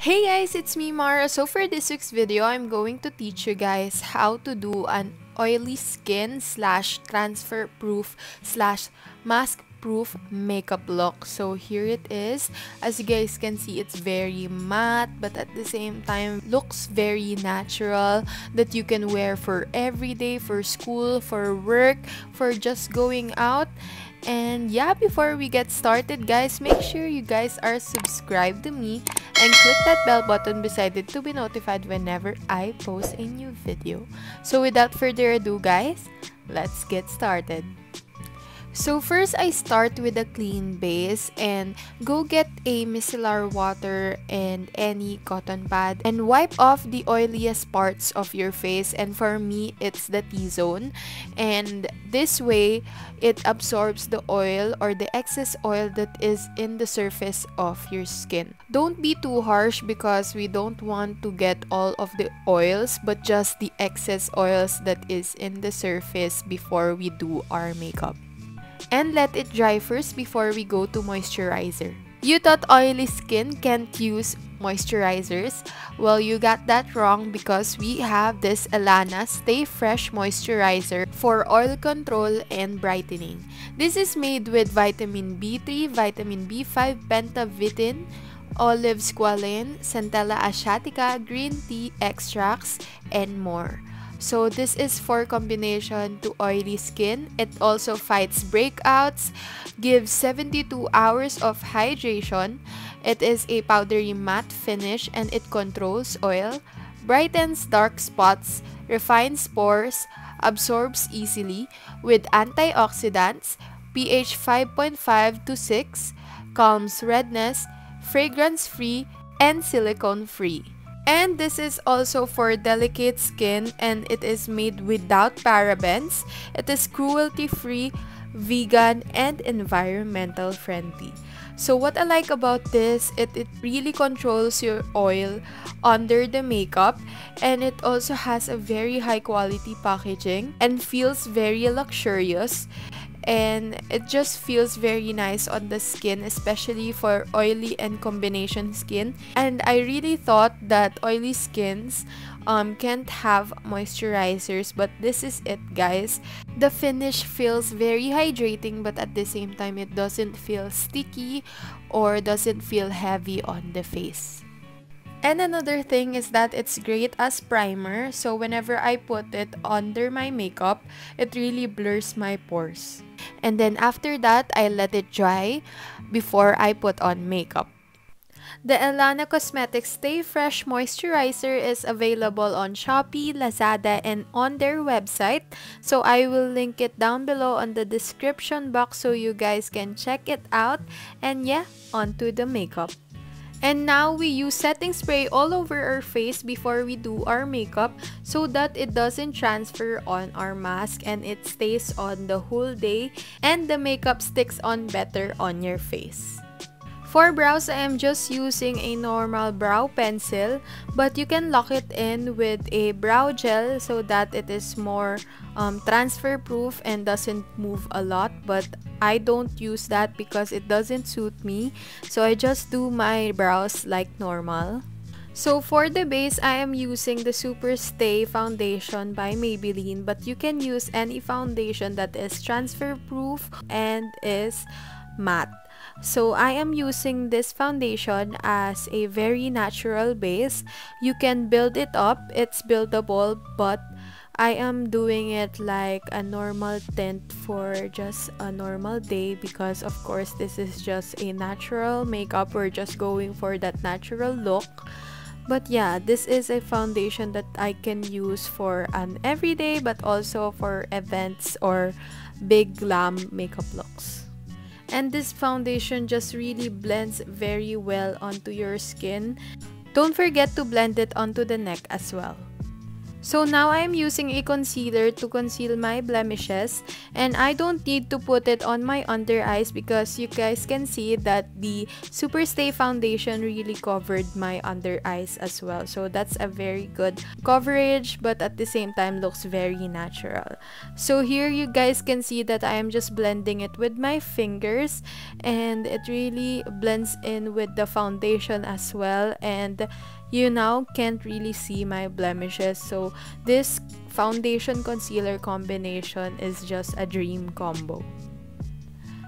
Hey guys, it's me Mara. So for this week's video, I'm going to teach you guys how to do an oily skin slash transfer proof slash mask proof makeup look. So here it is. As you guys can see, it's very matte but at the same time looks very natural, that you can wear for every day, for school, for work, for just going out. And yeah, before we get started guys, make sure you guys are subscribed to me and click that bell button beside it to be notified whenever I post a new video. So without further ado guys, let's get started. So first, I start with a clean base and go get a micellar water and any cotton pad and wipe off the oiliest parts of your face, and for me it's the T-zone, and this way it absorbs the oil or the excess oil that is in the surface of your skin. Don't be too harsh because we don't want to get all of the oils but just the excess oils that is in the surface before we do our makeup. And let it dry first before we go to moisturizer. You thought oily skin can't use moisturizers? Well, you got that wrong because we have this Ellana Stay Fresh Moisturizer for oil control and brightening. This is made with vitamin B3, vitamin B5, pentavitin, olive squalene, centella asiatica, green tea extracts, and more. So this is for combination to oily skin. It also fights breakouts, gives 72 hours of hydration. It is a powdery matte finish and it controls oil, brightens dark spots, refines pores, absorbs easily with antioxidants, pH 5.5 to 6, calms redness, fragrance-free, and silicone-free. And this is also for delicate skin and it is made without parabens. It is cruelty-free, vegan, and environmental friendly. So what I like about this, it really controls your oil under the makeup, and it also has a very high quality packaging and feels very luxurious. And it just feels very nice on the skin, especially for oily and combination skin. And I really thought that oily skins can't have moisturizers, but this is it guys. The finish feels very hydrating but at the same time it doesn't feel sticky or doesn't feel heavy on the face. And another thing is that it's great as primer, so whenever I put it under my makeup, it really blurs my pores. And then after that, I let it dry before I put on makeup. The Ellana Cosmetics Stay Fresh Moisturizer is available on Shopee, Lazada, and on their website. So I will link it down below on the description box so you guys can check it out. And yeah, onto the makeup. And now we use setting spray all over our face before we do our makeup so that it doesn't transfer on our mask and it stays on the whole day and the makeup sticks on better on your face. For brows, I am just using a normal brow pencil, but you can lock it in with a brow gel so that it is more transfer proof and doesn't move a lot, but I don't use that because it doesn't suit me, so I just do my brows like normal. So for the base, I am using the Super Stay Foundation by Maybelline, but you can use any foundation that is transfer proof and is matte. So I am using this foundation as a very natural base. You can build it up, it's buildable, but I am doing it like a normal tint for just a normal day because of course this is just a natural makeup. We're just going for that natural look. But yeah, this is a foundation that I can use for an everyday but also for events or big glam makeup looks. And this foundation just really blends very well onto your skin. Don't forget to blend it onto the neck as well. So now I'm using a concealer to conceal my blemishes, and I don't need to put it on my under eyes because you guys can see that the Superstay foundation really covered my under eyes as well. So that's a very good coverage, but at the same time looks very natural. So here you guys can see that I am just blending it with my fingers, and it really blends in with the foundation as well, and you now can't really see my blemishes. So this foundation concealer combination is just a dream combo.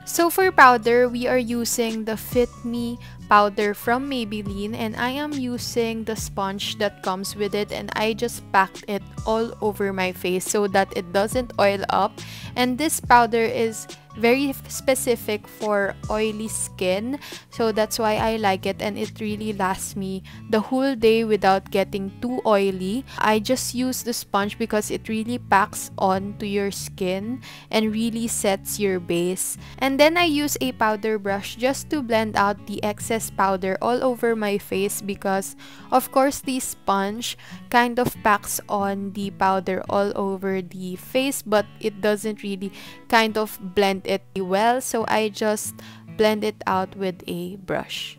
So for powder, we are using the Fit Me powder from Maybelline, and I am using the sponge that comes with it, and I just packed it all over my face so that it doesn't oil up. And this powder is very specific for oily skin, so that's why I like it, and it really lasts me the whole day without getting too oily. I just use the sponge because it really packs onto your skin and really sets your base. And then I use a powder brush just to blend out the excess powder all over my face, because of course the sponge kind of packs on the powder all over the face, but it doesn't really kind of blend it well, so I just blend it out with a brush.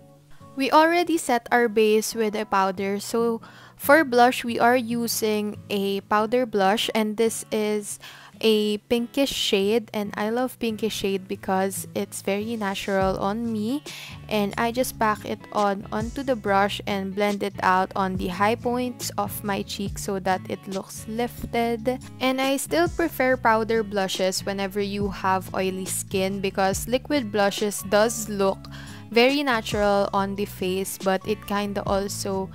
We already set our base with a powder, so for blush we are using a powder blush, and this is a pinkish shade, and I love pinkish shade because it's very natural on me, and I just pack it onto the brush and blend it out on the high points of my cheek so that it looks lifted. And I still prefer powder blushes whenever you have oily skin, because liquid blushes does look very natural on the face, but it kind of also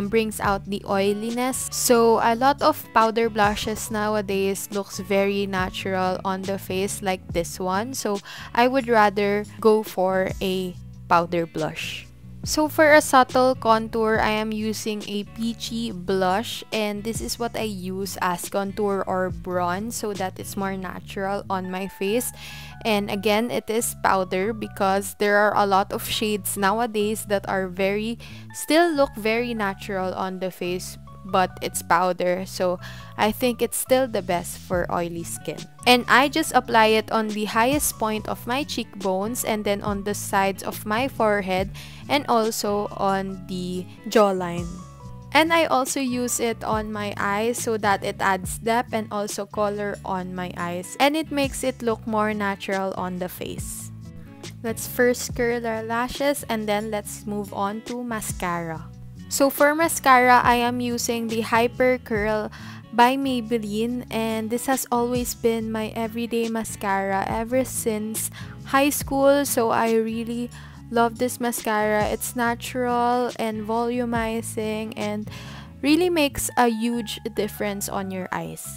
brings out the oiliness. So a lot of powder blushes nowadays looks very natural on the face, like this one. So I would rather go for a powder blush. So for a subtle contour, I am using a peachy blush, and this is what I use as contour or bronze so that it's more natural on my face. And again, it is powder because there are a lot of shades nowadays that are still look very natural on the face, but it's powder, so I think it's still the best for oily skin. And I just apply it on the highest point of my cheekbones, and then on the sides of my forehead, and also on the jawline. And I also use it on my eyes so that it adds depth and also color on my eyes, and it makes it look more natural on the face. Let's first curl our lashes, and then let's move on to mascara. So for mascara, I am using the Hyper Curl by Maybelline, and this has always been my everyday mascara ever since high school. So I really love this mascara. It's natural and volumizing and really makes a huge difference on your eyes.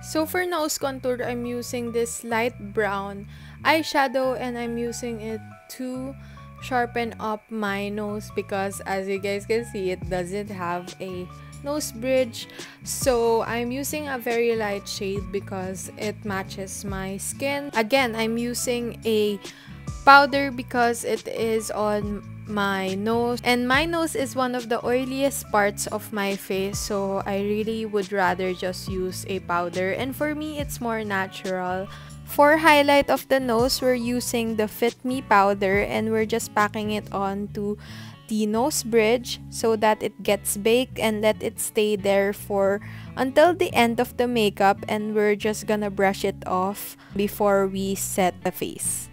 So for nose contour, I'm using this light brown eyeshadow, and I'm using it to sharpen up my nose because, as you guys can see, it doesn't have a nose bridge. So I'm using a very light shade because it matches my skin. Again, I'm using a powder because it is on my nose, and my nose is one of the oiliest parts of my face, so I really would rather just use a powder, and for me it's more natural. For highlight of the nose, we're using the Fit Me powder, and we're just packing it on to the nose bridge so that it gets baked, and let it stay there for until the end of the makeup, and we're just gonna brush it off before we set the face.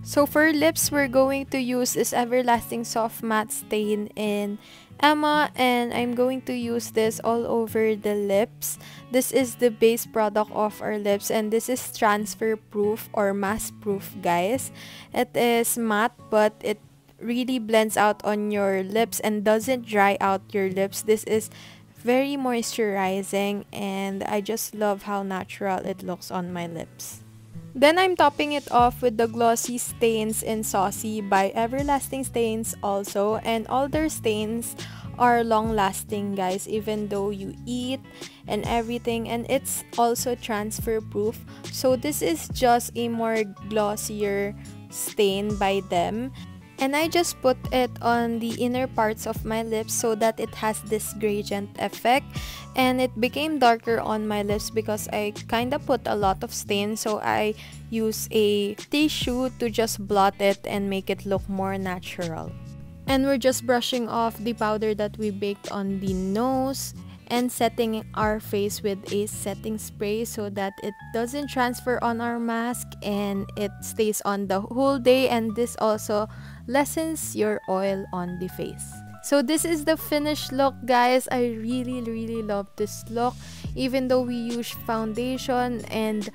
So for lips, we're going to use this Everlasting Soft Matte Stain in Emma, and I'm going to use this all over the lips. This is the base product of our lips, and this is transfer proof or mask proof, guys. It is matte, but it really blends out on your lips and doesn't dry out your lips. This is very moisturizing, and I just love how natural it looks on my lips. Then I'm topping it off with the Glossy Stains in Saucy by Everlasting Stains also, and all their stains are long lasting, guys, even though you eat and everything, and it's also transfer proof. So this is just a more glossier stain by them. And I just put it on the inner parts of my lips so that it has this gradient effect. And it became darker on my lips because I kind of put a lot of stain. So I use a tissue to just blot it and make it look more natural. And we're just brushing off the powder that we baked on the nose and setting our face with a setting spray so that it doesn't transfer on our mask and it stays on the whole day, and this also lessens your oil on the face. So this is the finished look, guys. I really love this look. Even though we use foundation and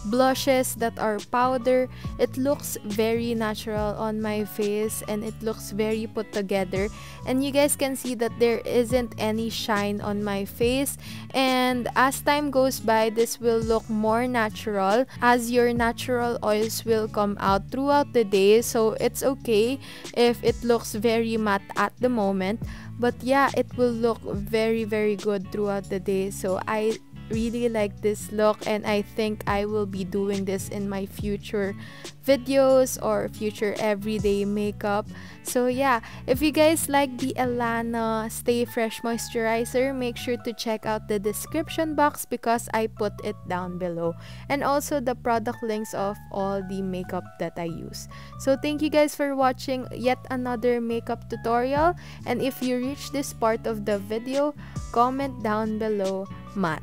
blushes that are powder, it looks very natural on my face and it looks very put together, and you guys can see that there isn't any shine on my face. And as time goes by, this will look more natural as your natural oils will come out throughout the day. So it's okay if it looks very matte at the moment, but yeah, it will look very good throughout the day. So I really like this look, and I think I will be doing this in my future videos or future everyday makeup. So yeah, if you guys like the Ellana Stay Fresh Moisturizer, make sure to check out the description box because I put it down below, and also the product links of all the makeup that I use. So thank you guys for watching yet another makeup tutorial, and if you reach this part of the video, comment down below matte.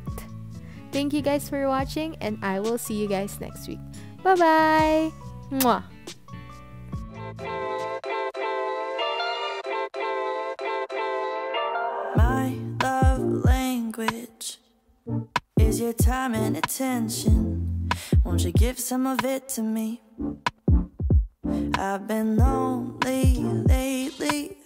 Thank you guys for watching, and I will see you guys next week. Bye-bye! Mwah! My love language is your time and attention. Won't you give some of it to me? I've been lonely lately.